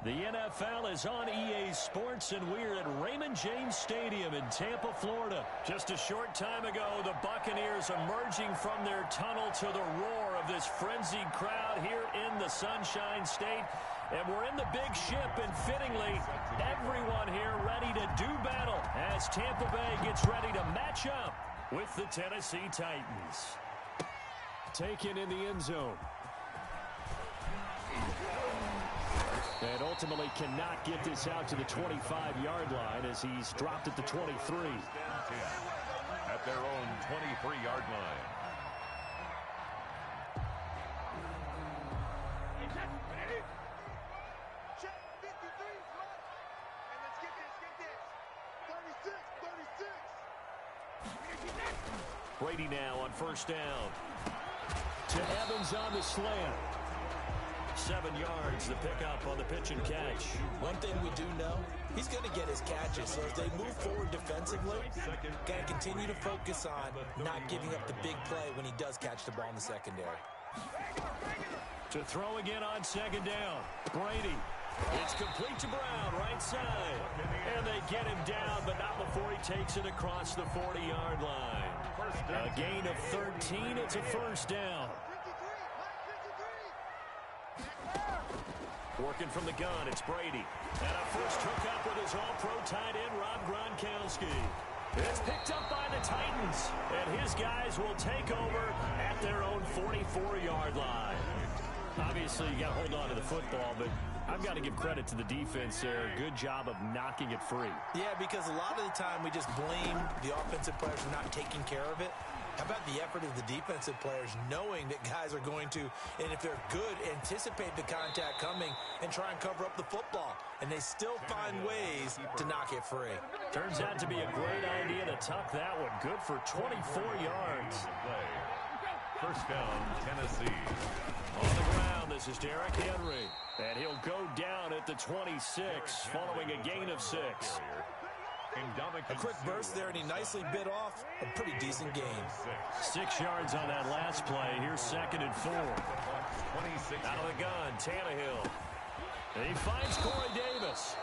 The NFL is on EA Sports, and we're at Raymond James Stadium in Tampa, Florida. Just a short time ago, the Buccaneers emerging from their tunnel to the roar of this frenzied crowd here in the Sunshine State. And we're in the big ship, and fittingly, everyone here ready to do battle as Tampa Bay gets ready to match up with the Tennessee Titans. Taken in the end zone. And ultimately cannot get this out to the 25-yard line as he's dropped at the 23. At their own 23-yard line. Brady now on first down. To Evans on the slant. 7 yards, the pickup on the pitch and catch. One thing we do know, he's going to get his catches. So as they move forward defensively, got to continue to focus on not giving up the big play when he does catch the ball in the secondary. To throw again on second down. Brady. It's complete to Brown, right side. And they get him down, but not before he takes it across the 40-yard line. A gain of 13. It's a first down. Working from the gun, it's Brady. And a first hookup with his all-pro tight end, Rob Gronkowski. It's picked up by the Titans. And his guys will take over at their own 44-yard line. Obviously, you got to hold on to the football, but I've got to give credit to the defense there. Good job of knocking it free. Yeah, because a lot of the time we just blame the offensive players for not taking care of it. How about the effort of the defensive players knowing that guys are going to, and if they're good, anticipate the contact coming and try and cover up the football. And they still find ways to knock it free. Turns out to be a great idea to tuck that one. Good for 24 yards. First down, Tennessee. On the ground, this is Derrick Henry. And he'll go down at the 26 following a gain of 6. A quick burst there, and he nicely bit off a pretty decent gain. 6 yards on that last play. Here's 2nd and 4. Out of the gun, Tannehill. And he finds Corey Davis.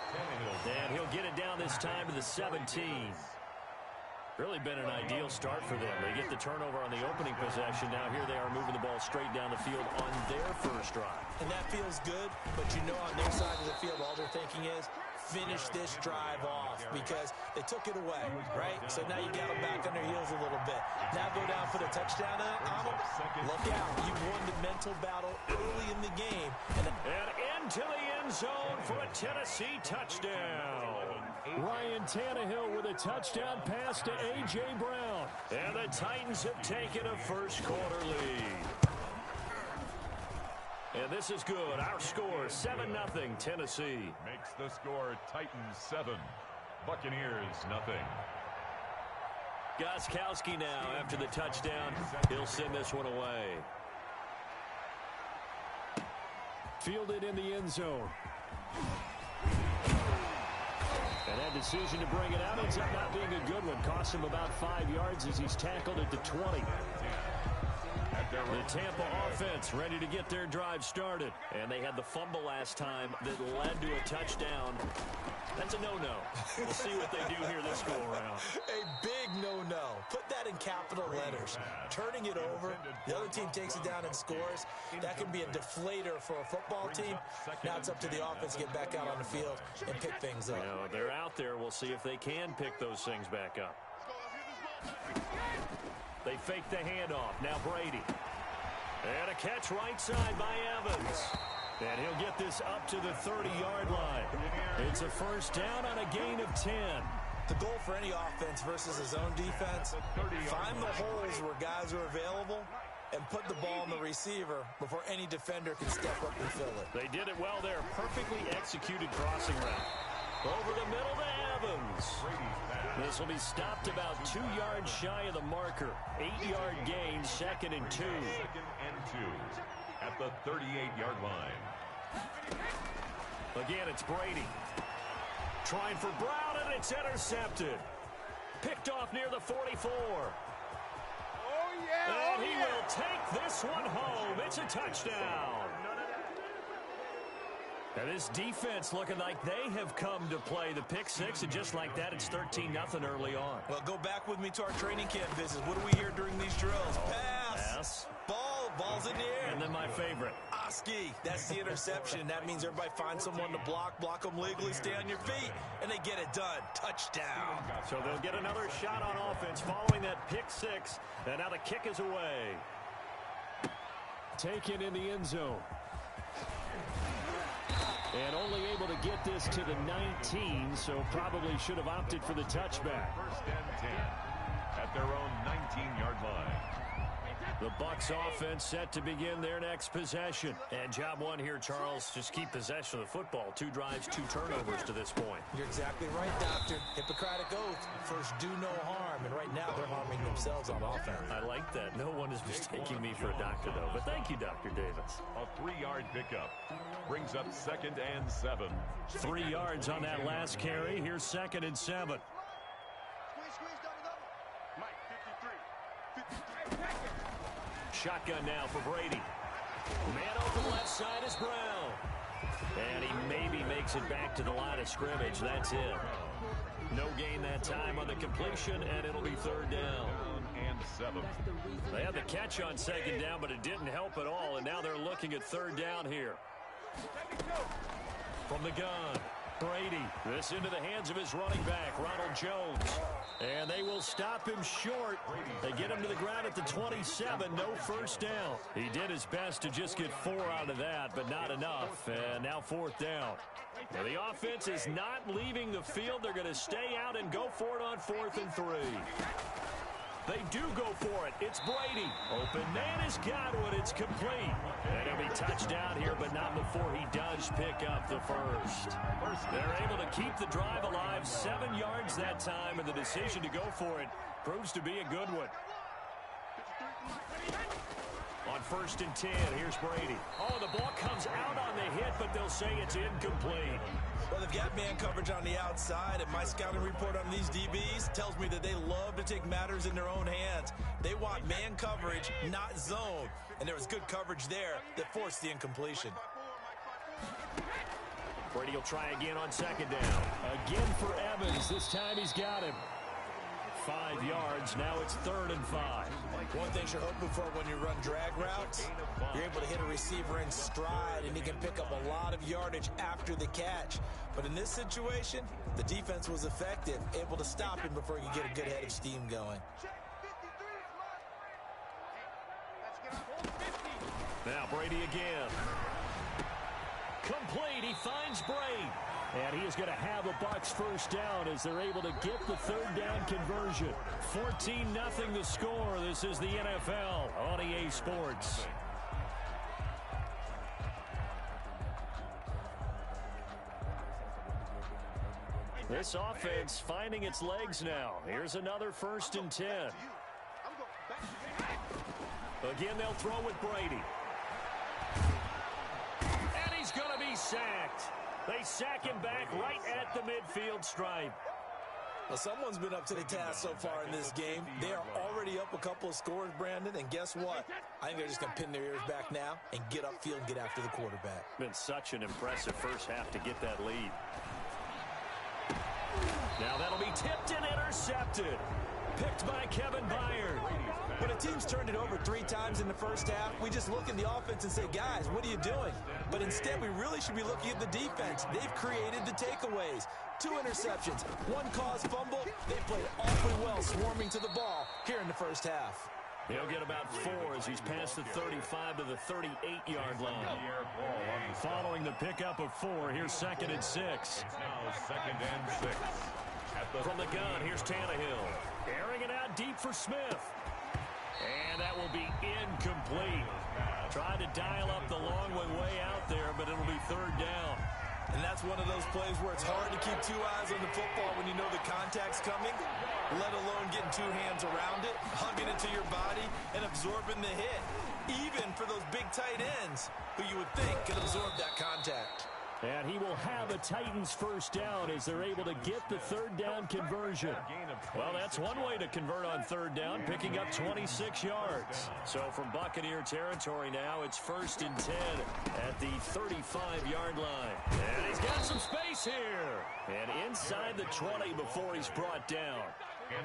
And he'll get it down this time to the 17. Really been an ideal start for them. They get the turnover on the opening possession. Now here they are moving the ball straight down the field on their first drive. And that feels good, but you know on their side of the field all they're thinking is, finish this drive off because they took it away, right? So now you got them back on their heels a little bit. Now go down for the touchdown on them. Look out. You won the mental battle early in the game. And into the end zone for a Tennessee touchdown. Ryan Tannehill with a touchdown pass to A.J. Brown. And the Titans have taken a first-quarter lead. And this is good. Our score, 7-0, Tennessee. Makes the score Titans 7, Buccaneers 0. Gostkowski now after the touchdown. He'll send this one away. Fielded in the end zone. And that decision to bring it out ends up not being a good one. Cost him about 5 yards as he's tackled at the 20. The Tampa offense ready to get their drive started. And they had the fumble last time that led to a touchdown. That's a no-no. We'll see what they do here this go-around. A big no-no. Put that in capital letters. Turning it over, the other team takes it down and scores. That can be a deflator for a football team. Now it's up to the offense to get back out on the field and pick things up. You know, they're out there. We'll see if they can pick those things back up. They fake the handoff. Now Brady. And a catch right side by Evans. And he'll get this up to the 30-yard line. It's a first down on a gain of 10. The goal for any offense versus his own defense, find the holes where guys are available and put the ball on the receiver before any defender can step up and fill it. They did it well there. Perfectly executed crossing route. Over the middle to Evans. This will be stopped about 2 yards shy of the marker. 8-yard gain, 2nd and 2. 2nd and 2 at the 38-yard line. Again, it's Brady. Trying for Brown, and it's intercepted. Picked off near the 44. And he will take this one home. It's a touchdown. Now this defense looking like they have come to play. The pick six, and just like that, it's 13-0 early on. Well, go back with me to our training camp visits. What do we hear during these drills? Pass. Ball's in the air. And then my favorite. Oski. That's the interception. That means everybody finds someone to block them legally, stay on your feet, and they get it done. Touchdown. So they'll get another shot on offense following that pick six. And now the kick is away. Taken in the end zone. And only able to get this to the 19, so probably should have opted for the touchback. First and 10 at their own 19-yard line. The Bucs offense set to begin their next possession. And job one here, Charles, just keep possession of the football. 2 drives, 2 turnovers to this point. You're exactly right, Doctor. Hippocratic oath. First, do no harm. And right now, they're harming themselves on offense. I like that. No one is mistaking me for a doctor, though. But thank you, Dr. Davis. A 3-yard pickup brings up 2nd and 7. 3 yards on that last carry. Here's 2nd and 7. Shotgun now for Brady. Man open left side is Brown. And he maybe makes it back to the line of scrimmage. That's it. No gain that time on the completion, and it'll be 3rd down. And 7. They had the catch on 2nd down, but it didn't help at all, and now they're looking at 3rd down here. From the gun, Brady. This into the hands of his running back, Ronald Jones. And they will stop him short. They get him to the ground at the 27. No first down. He did his best to just get 4 out of that, but not enough. And now 4th down. Now the offense is not leaving the field. They're going to stay out and go for it on 4th and 3. They do go for it. It's Brady. Open man is Godwin. It's complete. And he'll be touchdown here, but not before he does pick up the first. They're able to keep the drive alive. 7 yards that time, and the decision to go for it proves to be a good one. On 1st and 10, here's Brady. Oh, the ball comes out on the hit, but they'll say it's incomplete. Well, they've got man coverage on the outside, and my scouting report on these DBs tells me that they love to take matters in their own hands. They want man coverage, not zone. And there was good coverage there that forced the incompletion. Brady will try again on 2nd down. Again for Evans. This time he's got him. 5 yards. Now it's 3rd and 5. One thing you're hoping for when you run drag routes, you're able to hit a receiver in stride, and he can pick up a lot of yardage after the catch. But in this situation, the defense was effective, able to stop him before he could get a good head of steam going. Now Brady again. Complete. He finds Brady. And he is going to have a Bucs first down as they're able to get the 3rd down conversion. 14-0 the score. This is the NFL on EA Sports. This offense finding its legs now. Here's another 1st and 10. Again, they'll throw with Brady. And he's going to be sacked. They sack him back right at the midfield stripe. Well, someone's been up to the task so far in this game. They are already up a couple of scores, Brandon, and guess what? I think they're just going to pin their ears back now and get upfield and get after the quarterback. Been such an impressive first half to get that lead. Now that'll be tipped and intercepted. Picked by Kevin Byard. When a team's turned it over 3 times in the first half, we just look at the offense and say, guys, what are you doing? But instead, we really should be looking at the defense. They've created the takeaways. 2 interceptions, 1 caused fumble. They played awfully well swarming to the ball here in the first half. He'll get about 4 as he's past the 35 to the 38-yard line. Following the pickup of 4, here's 2nd and 6. Now 2nd and 6. From the gun, here's Tannehill. Airing it out deep for Smith. And that will be incomplete. Tried to dial up the long one way out there, but it'll be 3rd down. And that's one of those plays where it's hard to keep 2 eyes on the football when you know the contact's coming, let alone getting 2 hands around it, hugging it to your body, and absorbing the hit. Even for those big tight ends who you would think could absorb that contact. And he will have a Titans first down as they're able to get the third down conversion. Well, that's one way to convert on third down, picking up 26 yards. So from Buccaneer territory now, it's 1st and 10 at the 35-yard line. And he's got some space here. And inside the 20 before he's brought down.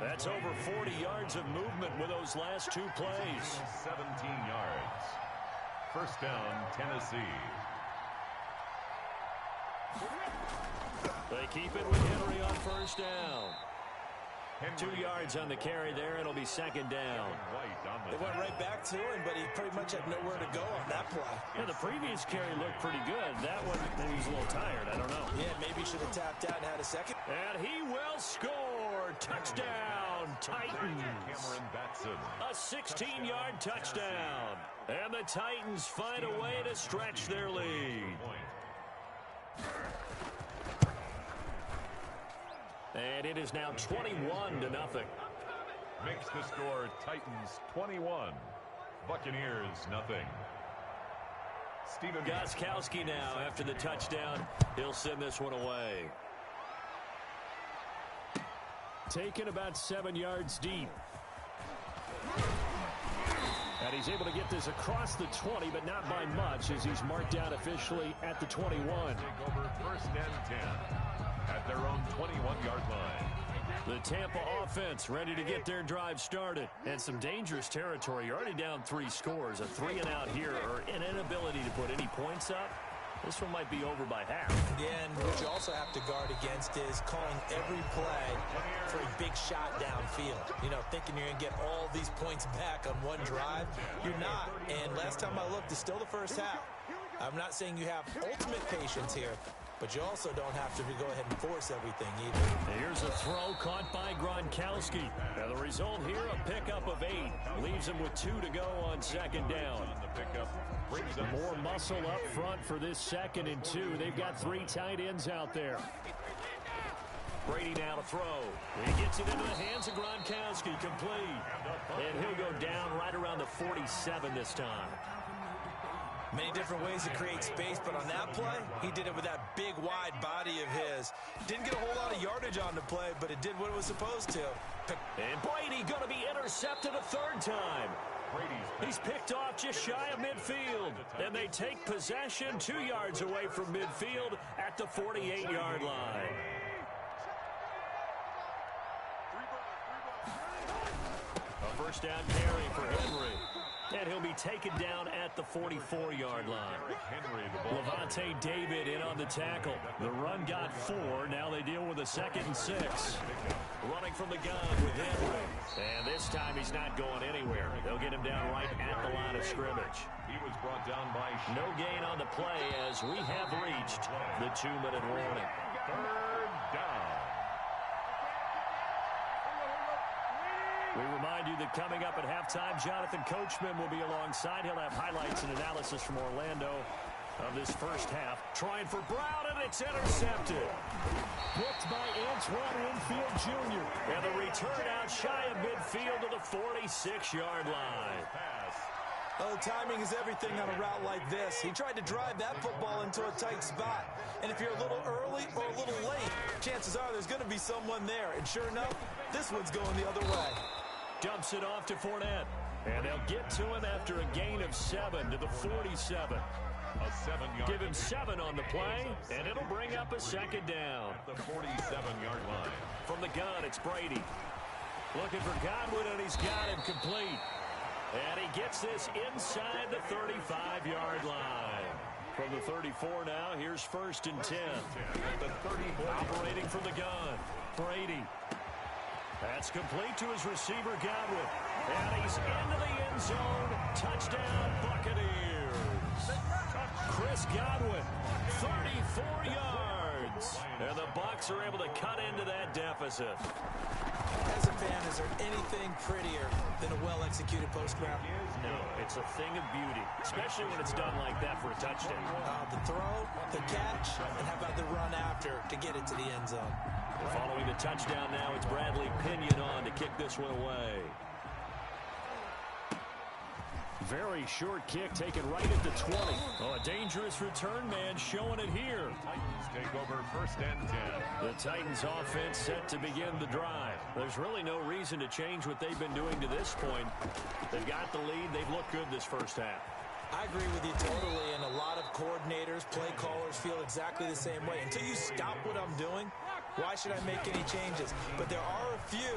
That's over 40 yards of movement with those last two plays. 17 yards. First down, Tennessee. They keep it with Henry on first down. 2 yards on the carry there. It'll be second down. They went right back to him, but he pretty much had nowhere to go on that play. Yeah, the previous carry looked pretty good. That one, he was a little tired. I don't know. Yeah, maybe he should have tapped out and had a second. And he will score. Touchdown, Titans. A 16-yard touchdown. And the Titans find a way to stretch their lead. And it is now 21-0. Makes the score Titans 21, Buccaneers nothing. Steven Gostkowski now after the touchdown. He'll send this one away. Taken about 7 yards deep. And he's able to get this across the 20, but not by much as he's marked out officially at the 21. Take over 1st and 10 at their own 21-yard line. The Tampa offense ready to get their drive started. And some dangerous territory. You're already down 3 scores. A 3-and-out here or an inability to put any points up. This one might be over by half. Yeah, and what you also have to guard against is calling every play for a big shot downfield. You know, thinking you're going to get all these points back on one drive. You're not. And last time I looked, it's still the first half. I'm not saying you have ultimate patience here, but you also don't have to go ahead and force everything either. Here's a throw caught by Gronkowski. Now the result here, a pickup of 8. Leaves him with 2 to go on second down. More muscle up front for this 2nd and 2. They've got 3 tight ends out there. Brady now to throw. He gets it into the hands of Gronkowski. Complete. And he'll go down right around the 47 this time. Many different ways to create space, but on that play, he did it with that big, wide body of his. Didn't get a whole lot of yardage on the play, but it did what it was supposed to. And Brady going to be intercepted a 3rd time. He's picked off just shy of midfield. And they take possession 2 yards away from midfield at the 48-yard line. A first down carry for Henry. And he'll be taken down at the 44-yard line. Levante David in on the tackle. The run got 4. Now they deal with a 2nd and 6. Running from the gun with Henry. And this time he's not going anywhere. They'll get him down right at the line of scrimmage. He was brought down by no gain on the play as we have reached the 2-minute warning. 3rd down. We remind you that coming up at halftime, Jonathan Coachman will be alongside. He'll have highlights and analysis from Orlando of this first half. Trying for Brown, and it's intercepted. Picked by Antoine Winfield Jr. And the return out shy of midfield to the 46-yard line. Oh, timing is everything on a route like this. He tried to drive that football into a tight spot. And if you're a little early or a little late, chances are there's going to be someone there. And sure enough, this one's going the other way. Dumps it off to Fournette. And they'll get to him after a gain of 7 to the 47. A 7-yard. Give him 7 on the play, and it'll bring up a 2nd down. The 47-yard line. From the gun, it's Brady. Looking for Godwin, and he's got him complete. And he gets this inside the 35-yard line. From the 34 now, here's 1st and 10. The 34. Operating from the gun, Brady. That's complete to his receiver, Godwin. And he's into the end zone. Touchdown, Buccaneers. Chris Godwin, 34 yards. And the Bucs are able to cut into that deficit. As a fan, is there anything prettier than a well-executed post route? No, it's a thing of beauty, especially when it's done like that for a touchdown. The throw, the catch, and how about the run after to get it to the end zone? Following the touchdown now, it's Bradley Pinion on to kick this one away. Very short kick taken right at the 20. Oh, a dangerous return man showing it here. Titans take over 1st and 10. The Titans offense set to begin the drive. There's really no reason to change what they've been doing to this point. They've got the lead. They've looked good this first half. I agree with you totally, and a lot of coordinators, play callers feel exactly the same way. Until you stop what I'm doing, why should I make any changes? But there are a few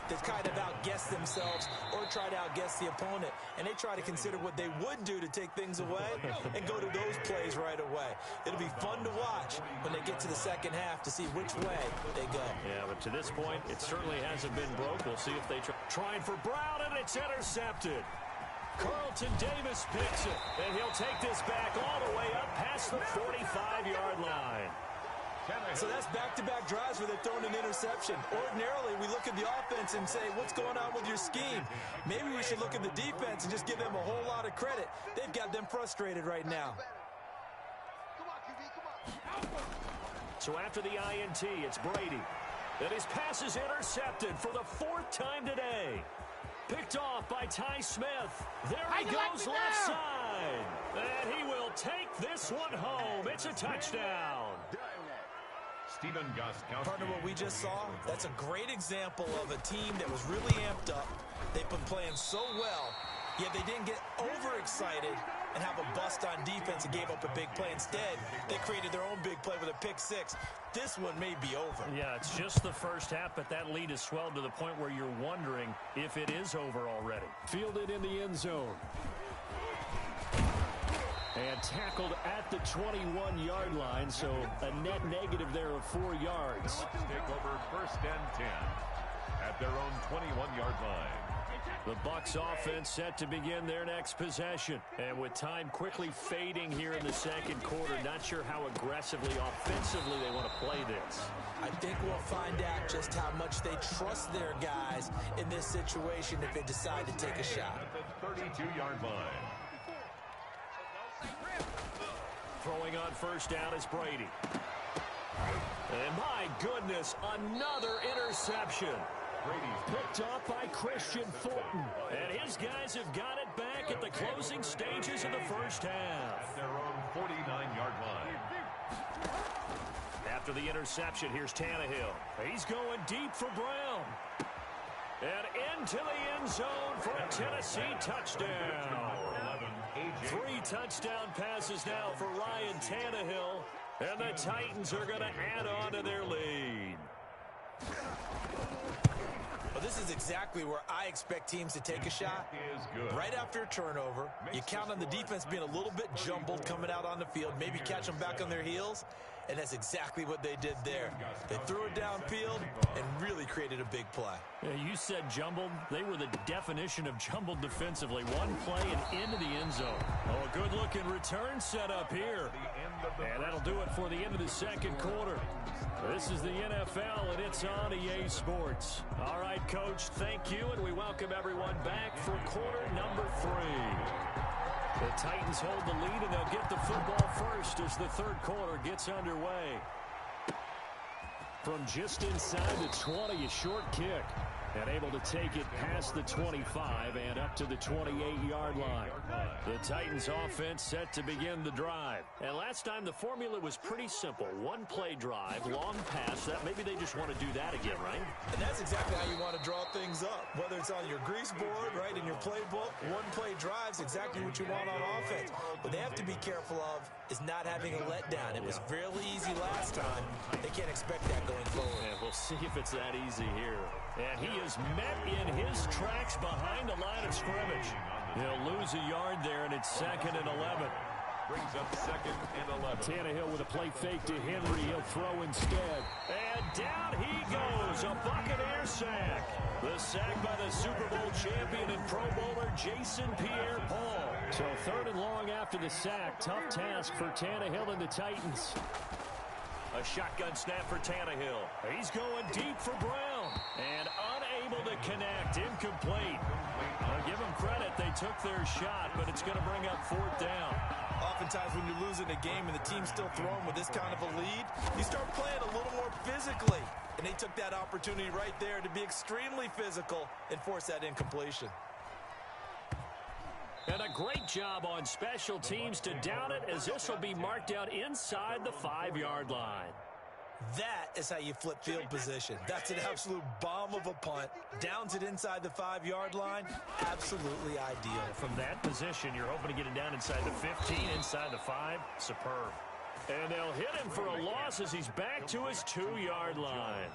that kind of outguess themselves or try to outguess the opponent, and they try to consider what they would do to take things away and go to those plays right away. It'll be fun to watch when they get to the second half to see which way they go. Yeah, but to this point, it certainly hasn't been broke. We'll see if they trying for Brown, and it's intercepted. Carlton Davis picks it, and he'll take this back all the way up past the 45-yard line. So that's back-to-back drives where they're throwing an interception. Ordinarily, we look at the offense and say, what's going on with your scheme? Maybe we should look at the defense and just give them a whole lot of credit. They've got them frustrated right now. So after the INT, it's Brady. And his pass is intercepted for the 4th time today. Picked off by Ty Smith. There he goes left side. And he will take this one home. It's a touchdown. Stephen Gostkowski. Partner, what we just saw, that's a great example of a team that was really amped up. They've been playing so well, yet they didn't get overexcited and have a bust on defense and gave up a big play. Instead, they created their own big play with a pick six. This one may be over. Yeah, it's just the first half, but that lead has swelled to the point where you're wondering if it is over already. Fielded in the end zone. And tackled at the 21-yard line, so a net negative there of 4 yards. Take over 1st and 10 at their own 21-yard line. The Bucs offense set to begin their next possession. And with time quickly fading here in the second quarter, not sure how aggressively, offensively they want to play this. I think we'll find out just how much they trust their guys in this situation if they decide to take a shot. At the 32-yard line. Throwing on first down is Brady. And my goodness, another interception. Brady's Picked off by Christian Fulton. And his guys have got it back at the closing stages of the first half. at their own 49-yard line. After the interception, here's Tannehill. He's going deep for Brown. And into the end zone for a Tennessee touchdown. 3 touchdown passes now for Ryan Tannehill. And the Titans are going to add on to their lead. Well, this is exactly where I expect teams to take a shot. Right after a turnover, you count on the defense being a little bit jumbled coming out on the field, maybe catch them back on their heels, and that's exactly what they did there. They threw it downfield and really created a big play. Yeah, you said jumbled. They were the definition of jumbled defensively. One play and into the end zone. Oh, a good-looking return set up here. And that'll do it for the end of the second quarter. This is the NFL, and it's on EA Sports. All right, Coach, thank you, and we welcome everyone back for quarter number 3. The Titans hold the lead, and they'll get the football first as the third quarter gets underway. From just inside the 20, a short kick. And able to take it past the 25 and up to the 28-yard line. The Titans offense set to begin the drive. And last time the formula was pretty simple. One-play drive, long pass. That maybe they just want to do that again, right? And that's exactly how you want to draw things up. Whether it's on your grease board, right, in your playbook, one-play drive's exactly what you want on offense. What they have to be careful of is not having a letdown. It was fairly easy last time. They can't expect that going forward. And we'll see if it's that easy here. And he is met in his tracks behind the line of scrimmage. He'll lose a yard there, and it's 2nd and 11. Brings up 2nd and 11. Tannehill with a play fake to Henry. He'll throw instead. And down he goes. A Buccaneer sack. The sack by the Super Bowl champion and Pro Bowler Jason Pierre-Paul. So 3rd and long after the sack. Tough task for Tannehill and the Titans. A shotgun snap for Tannehill. He's going deep for Brown. And unable to connect. Incomplete. I'll give them credit. They took their shot, but it's going to bring up 4th down. Oftentimes when you're losing a game and the team's still throwing with this kind of a lead, you start playing a little more physically. And they took that opportunity right there to be extremely physical and force that incompletion. And a great job on special teams to down it, as this will be marked out inside the 5-yard line. That is how you flip field position. That's an absolute bomb of a punt. Downs it inside the 5-yard line. Absolutely ideal. From that position, you're hoping to get it down inside the 15, inside the 5. Superb. And they'll hit him for a loss as he's back to his 2-yard line.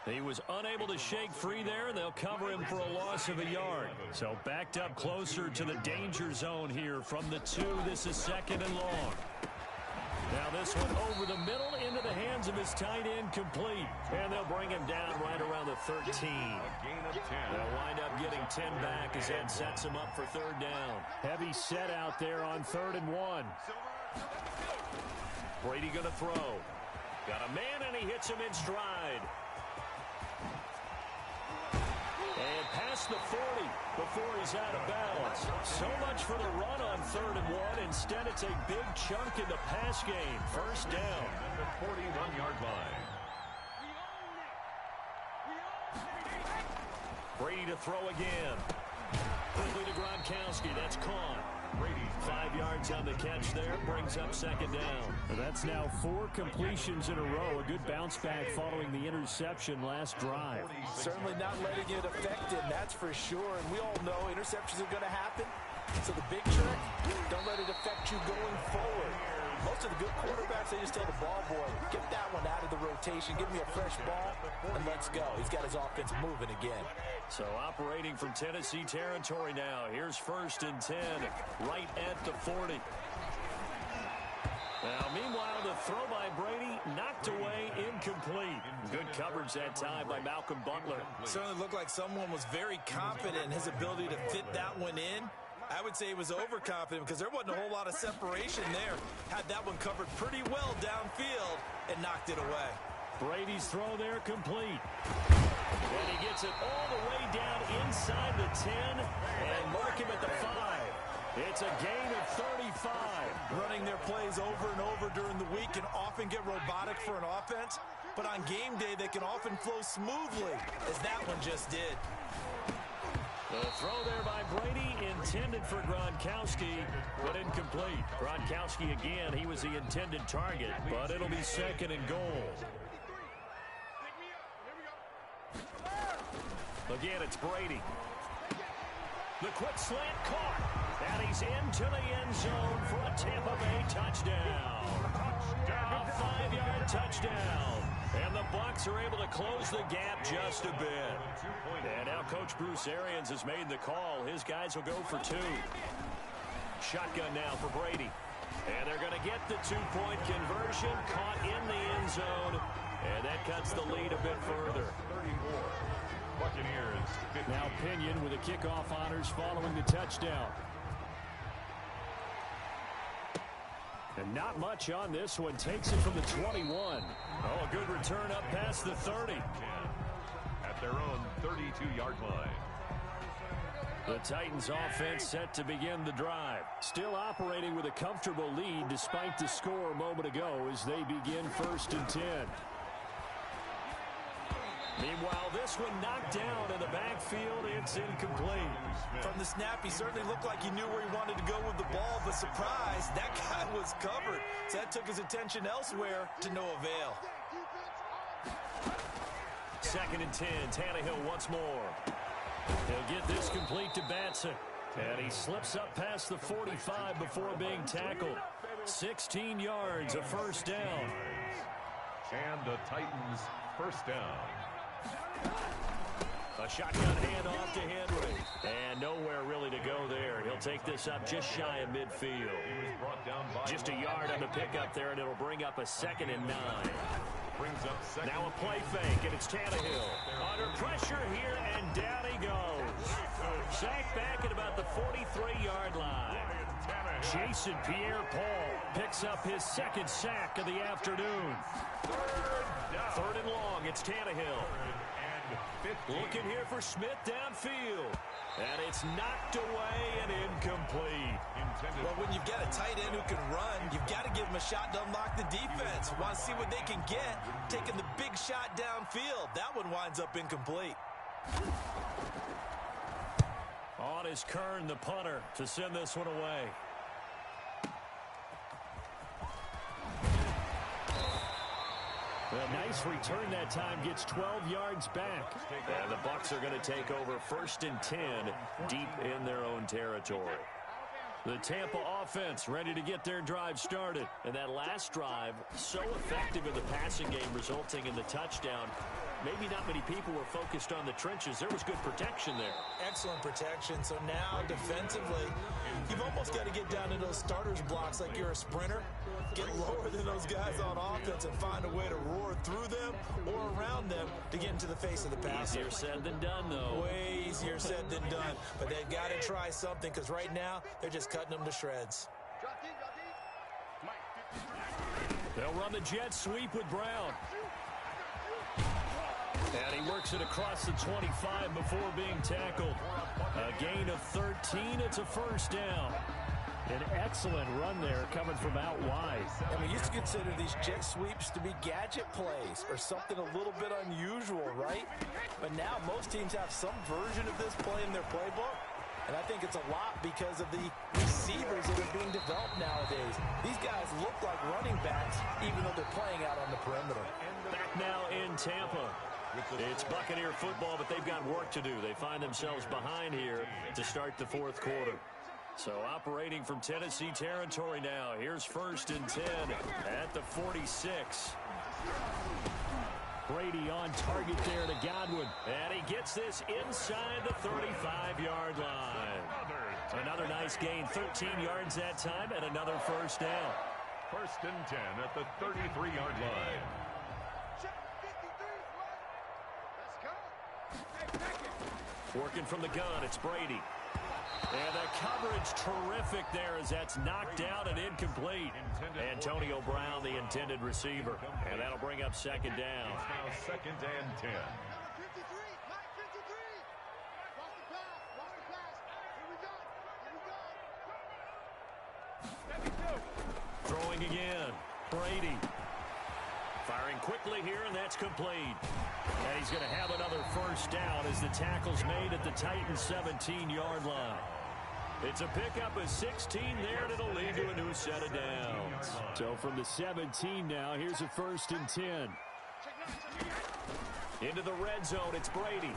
He was unable to shake free there, and they'll cover him for a loss of a yard. So backed up closer to the danger zone here from the 2. This is 2nd and long. Now this one over the middle into the hands of his tight end, complete. And they'll bring him down right around the 13. They'll wind up getting 10 back as that sets him up for 3rd down. Heavy set out there on 3rd and 1. Brady going to throw. Got a man, and he hits him in stride. And past the 40 before he's out of bounds. So much for the run on 3rd and 1. Instead, it's a big chunk in the pass game. 1st down. The 41-yard line. Brady to throw again. Quickly to Gronkowski. That's caught. Brady 5 yards on the catch there. Brings up 2nd down. That's now 4 completions in a row. A good bounce back following the interception last drive. Certainly not letting it affect him, that's for sure. And we all know interceptions are going to happen. So the big trick, don't let it affect you going forward. Most of the good quarterbacks, they just tell the ball boy, get that one out of the rotation, give me a fresh ball, and let's go. He's got his offense moving again. So operating from Tennessee territory now. Here's 1st and 10, right at the 40. Now, meanwhile, the throw by Brady knocked away, incomplete. Good coverage that time by Malcolm Butler. Certainly looked like someone was very confident in his ability to fit that one in. I would say he was overconfident because there wasn't a whole lot of separation there. Had that one covered pretty well downfield and knocked it away. Brady's throw there complete. And he gets it all the way down inside the 10 and mark him at the 5. It's a gain of 35. Running their plays over and over during the week can often get robotic for an offense, but on game day they can often flow smoothly, as that one just did. The throw there by Brady intended for Gronkowski, but incomplete. Gronkowski again, he was the intended target, but it'll be 2nd and goal. Again, it's Brady. The quick slant caught. And he's into the end zone for a Tampa Bay touchdown. A 5-yard touchdown. And the Bucs are able to close the gap just a bit. And now Coach Bruce Arians has made the call. His guys will go for 2. Shotgun now for Brady. And they're going to get the 2-point conversion. Caught in the end zone. And that cuts the lead a bit further. 34. Buccaneers. 50. Now Pinion with the kickoff honors following the touchdown. And not much on this one. Takes it from the 21. Oh, a good return up past the 30. At their own 32-yard line. The Titans offense set to begin the drive. Still operating with a comfortable lead despite the score a moment ago as they begin 1st and 10. Meanwhile, this one knocked down in the backfield. It's incomplete. From the snap, he certainly looked like he knew where he wanted to go with the ball, but surprise, that guy was covered. So that took his attention elsewhere to no avail. 2nd and 10, Tannehill once more. He'll get this complete to Batson. And he slips up past the 45 before being tackled. 16 yards, a 1st down. And the Titans' 1st down. A shotgun handoff to Henry. And nowhere really to go there. He'll take this up just shy of midfield. Just a yard on the pickup there, and it'll bring up a 2nd and 9. Now a play fake, and it's Tannehill. Under pressure here, and down he goes. Sacked back at about the 43-yard line. Jason Pierre-Paul picks up his 2nd sack of the afternoon. 3rd and long, it's Tannehill. Looking here for Smith downfield. And it's knocked away and incomplete. Well, when you've got a tight end who can run, you've got to give him a shot to unlock the defense. Want to see what they can get, taking the big shot downfield. That one winds up incomplete. On is Kern, the punter, to send this one away. A nice return that time, gets 12 yards back. And the Bucs are going to take over 1st and 10 deep in their own territory. The Tampa offense ready to get their drive started. And that last drive, so effective in the passing game, resulting in the touchdown. Maybe not many people were focused on the trenches. There was good protection there. Excellent protection. So now defensively, you've almost got to get down to those starters blocks like you're a sprinter. Get lower than those guys on offense and find a way to roar through them or around them to get into the face of the passer. Easier said than done, though. Way easier said than done. But they've got to try something because right now they're just cutting them to shreds. They'll run the jet sweep with Brown. And he works it across the 25 before being tackled. A gain of 13. It's a 1st down. An excellent run there coming from out wide. And we used to consider these jet sweeps to be gadget plays or something a little bit unusual, right? But now most teams have some version of this play in their playbook. And I think it's a lot because of the receivers that are being developed nowadays. These guys look like running backs even though they're playing out on the perimeter. Back now in Tampa. It's Buccaneer football, but they've got work to do. They find themselves behind here to start the 4th quarter. So operating from Tennessee territory now. Here's 1st and 10 at the 46. Brady on target there to Godwin. And he gets this inside the 35-yard line. Another nice gain, 13 yards that time, and another 1st down. 1st and 10 at the 33-yard line. Working from the gun, it's Brady. And the coverage terrific there as that's knocked out and incomplete. Antonio Brown, the intended receiver. And that'll bring up 2nd down. It's now 2nd and 10. Throwing again. Brady. Firing quickly here, and that's complete. And he's going to have another 1st down as the tackle's made at the Titans' 17-yard line. It's a pickup of 16 there, and it'll lead to a new set of downs. So from the 17 now, here's a 1st and 10. Into the red zone, it's Brady.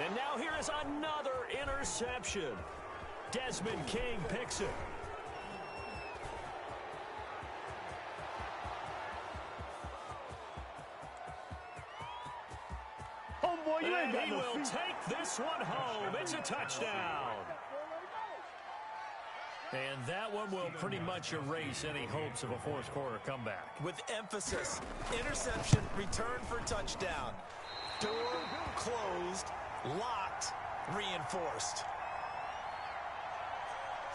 And now here is another interception. Desmond King picks it. And he will take this one home. It's a touchdown. And that one will pretty much erase any hopes of a 4th quarter comeback. With emphasis, interception, return for touchdown. Door closed, locked, reinforced.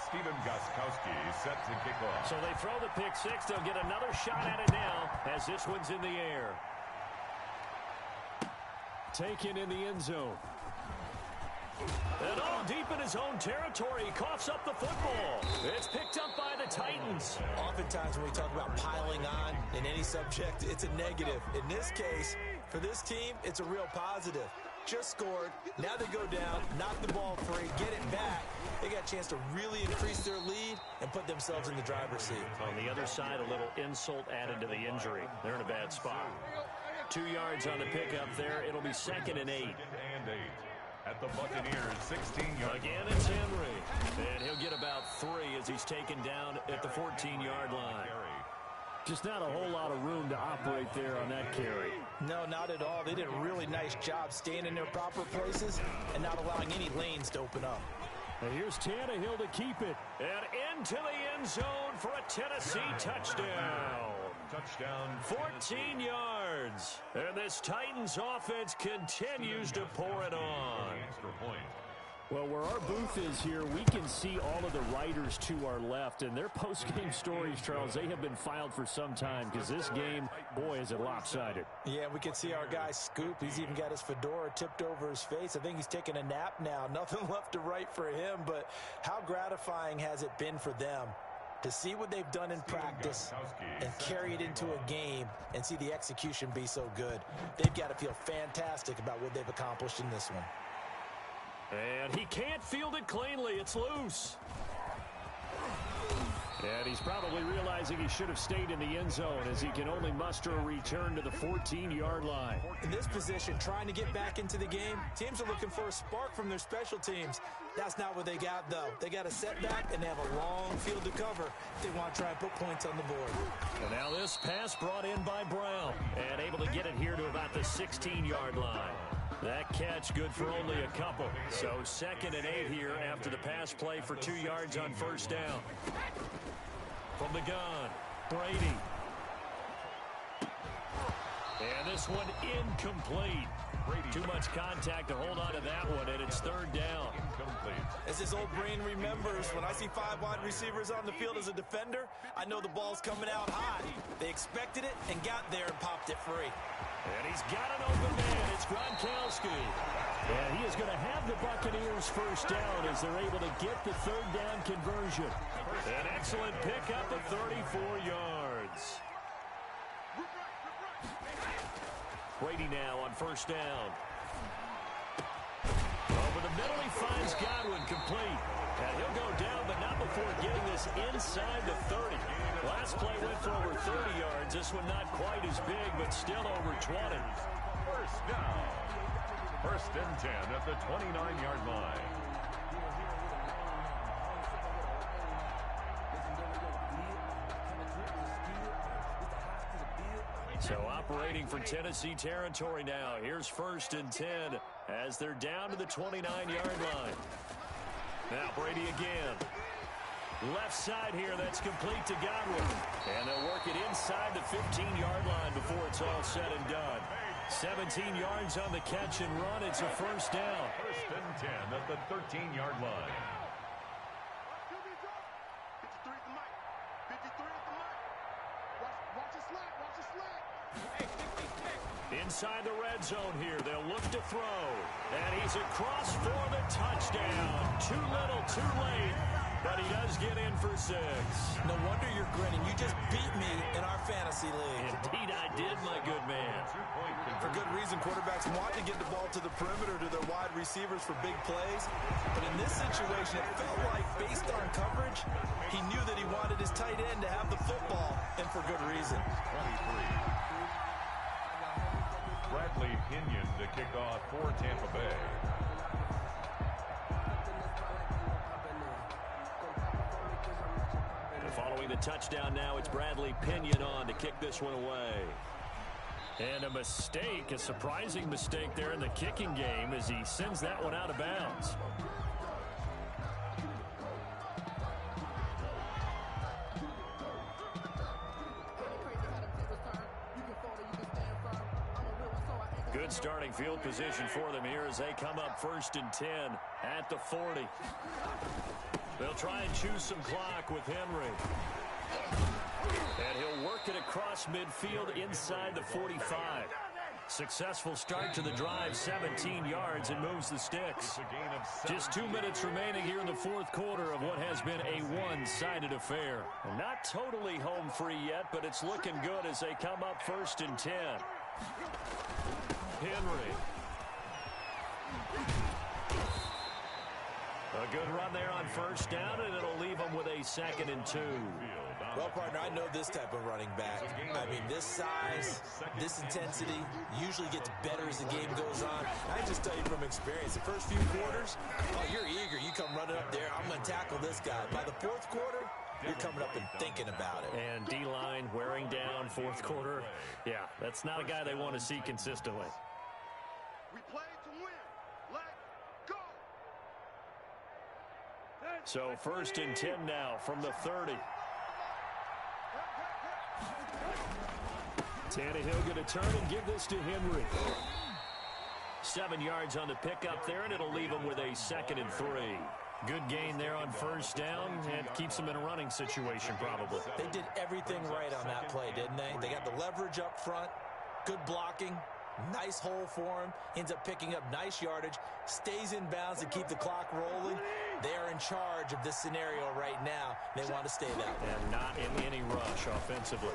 Steven Gostkowski set to kick off. So they throw the pick 6. They'll get another shot at it now as this one's in the air. Taken in the end zone. And all deep in his own territory, he coughs up the football. It's picked up by the Titans. Oftentimes when we talk about piling on in any subject, it's a negative. In this case, for this team, it's a real positive. Just scored. Now they go down, knock the ball free, get it back. They got a chance to really increase their lead and put themselves in the driver's seat. On the other side, a little insult added to the injury. They're in a bad spot. 2 yards on the pickup there. It'll be 2nd and 8. At the Buccaneers, 16-yard. Again, it's Henry. And he'll get about 3 as he's taken down at the 14-yard line. Just not a whole lot of room to operate there on that carry. No, not at all. They did a really nice job staying in their proper places and not allowing any lanes to open up. And here's Tannehill to keep it. And into the end zone for a Tennessee touchdown. Touchdown. 14 yards. And this Titans offense continues to pour it on. Extra point. Well, where our booth is here, we can see all of the writers to our left. And their post-game stories, Charles, they have been filed for some time because this game, boy, is it lopsided. Yeah, we can see our guy Scoop. He's even got his fedora tipped over his face. I think he's taking a nap now. Nothing left to write for him, but how gratifying has it been for them to see what they've done in practice and carry it into a game and see the execution be so good. They've got to feel fantastic about what they've accomplished in this one. And he can't field it cleanly. It's loose. And he's probably realizing he should have stayed in the end zone as he can only muster a return to the 14-yard line. In this position, trying to get back into the game, teams are looking for a spark from their special teams. That's not what they got, though. They got a setback, and they have a long field to cover if they want to try and put points on the board. And now this pass brought in by Brown, and able to get it here to about the 16-yard line. That catch good for only a couple. So 2nd and 8 here after the pass play for 2 yards on first down. From the gun, Brady. And this one incomplete. Too much contact to hold on to that one, and it's 3rd down. As his old brain remembers, when I see 5 wide receivers on the field as a defender, I know the ball's coming out high. They expected it and got there and popped it free. And he's got an open man. It's Gronkowski. And he is going to have the Buccaneers first down as they're able to get the 3rd down conversion. An excellent pickup of 34 yards. Brady now on first down. Over the middle, he finds Godwin complete. And he'll go down, but not before getting this inside the 30. Last play went for over 30 yards. This one not quite as big, but still over 20. First down. 1st and 10 at the 29-yard line. So operating for Tennessee territory now. Here's 1st and 10 as they're down to the 29-yard line. Now Brady again. Left side here, that's complete to Godwin. And they'll work it inside the 15-yard line before it's all said and done. 17 yards on the catch and run. It's a first down. 1st and 10 at the 13-yard line. Inside the red zone here, they'll look to throw. And he's across for the touchdown. Too little, too late. But he does get in for 6. No wonder you're grinning. You just beat me in our fantasy league. Indeed I did, my good man. For good reason, quarterbacks want to get the ball to the perimeter to their wide receivers for big plays. But in this situation, it felt like, based on coverage, he knew that he wanted his tight end to have the football, and for good reason. 23. Bradley Pinion to kick off for Tampa Bay. Following the touchdown now, it's Bradley Pinion on to kick this one away. And a mistake, a surprising mistake there in the kicking game as he sends that one out of bounds. Good starting field position for them here as they come up 1st and 10 at the 40. They'll try and choose some clock with Henry. And he'll work it across midfield inside the 45. Successful start to the drive, 17 yards, and moves the sticks. Just 2 minutes remaining here in the 4th quarter of what has been a one-sided affair. And not totally home free yet, but it's looking good as they come up 1st and 10. Henry. A good run there on first down, and it'll leave them with a 2nd and 2. Well, partner, I know this type of running back. I mean, this size, this intensity usually gets better as the game goes on. I just tell you from experience, the first few quarters, oh, you're eager. You come running up there, I'm going to tackle this guy. By the 4th quarter, you're coming up and thinking about it. And D-line wearing down 4th quarter. Yeah, that's not a guy they want to see consistently. We play to win. Let's go. So 1st and 10 now from the 30. Tannehill going to turn and give this to Henry. 7 yards on the pickup there, and it'll leave him with a 2nd and 3. Good gain there on first down, and keeps them in a running situation probably. They did everything right on that play, didn't they? They got the leverage up front, good blocking, nice hole for him, ends up picking up nice yardage, stays in bounds to keep the clock rolling. They are in charge of this scenario right now. They want to stay that way. And not in any rush offensively.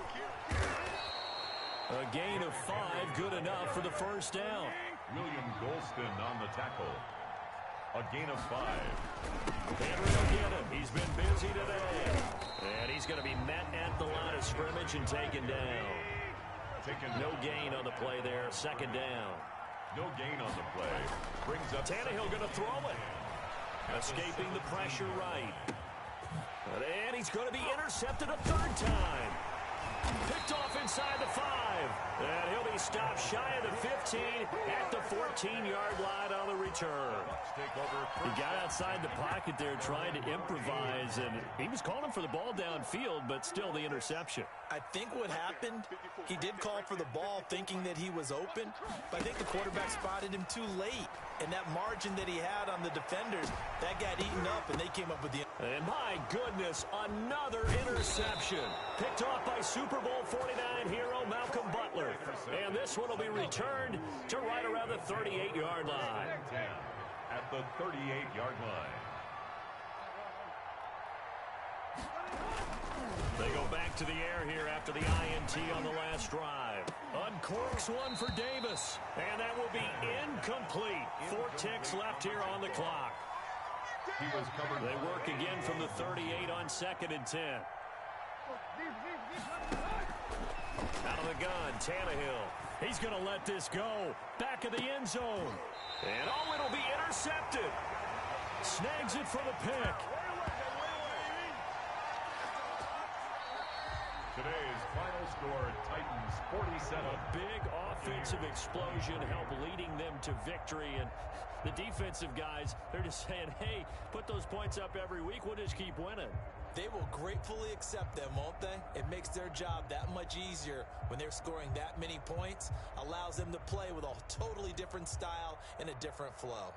A gain of 5, good enough for the first down. William Golston on the tackle. A gain of 5. Henry will get him. He's been busy today. And he's going to be met at the line of scrimmage and taken down. No gain on the play there. Second down. No gain on the play. Brings up Tannehill going to throw it. Escaping the pressure right. And he's going to be intercepted a third time. Picked off inside the 5. And he'll be stopped shy of the 15 at the 14-yard line on the return. He got outside the pocket there trying to improvise, and he was calling for the ball downfield, but still the interception. I think what happened, he did call for the ball thinking that he was open, but I think the quarterback spotted him too late. And that margin that he had on the defenders, that got eaten up, and they came up with the... And my goodness, another interception. Picked off by Super Bowl 49 hero Malcolm Butler. And this one will be returned to right around the 38-yard line. At the 38-yard line. They go back to the air here after the INT on the last drive. Uncorks one for Davis. And that will be incomplete. 4 ticks left here on the clock. He was covered. They work again from the 38 on 2nd and 10. Out of the gun, Tannehill. He's going to let this go. Back of the end zone. And oh, it'll be intercepted. Snags it for the pick. Today's final score, Titans 47. A big offensive explosion helped leading them to victory. And the defensive guys, they're just saying, hey, put those points up every week. We'll just keep winning. They will gratefully accept them, won't they? It makes their job that much easier when they're scoring that many points. Allows them to play with a totally different style and a different flow.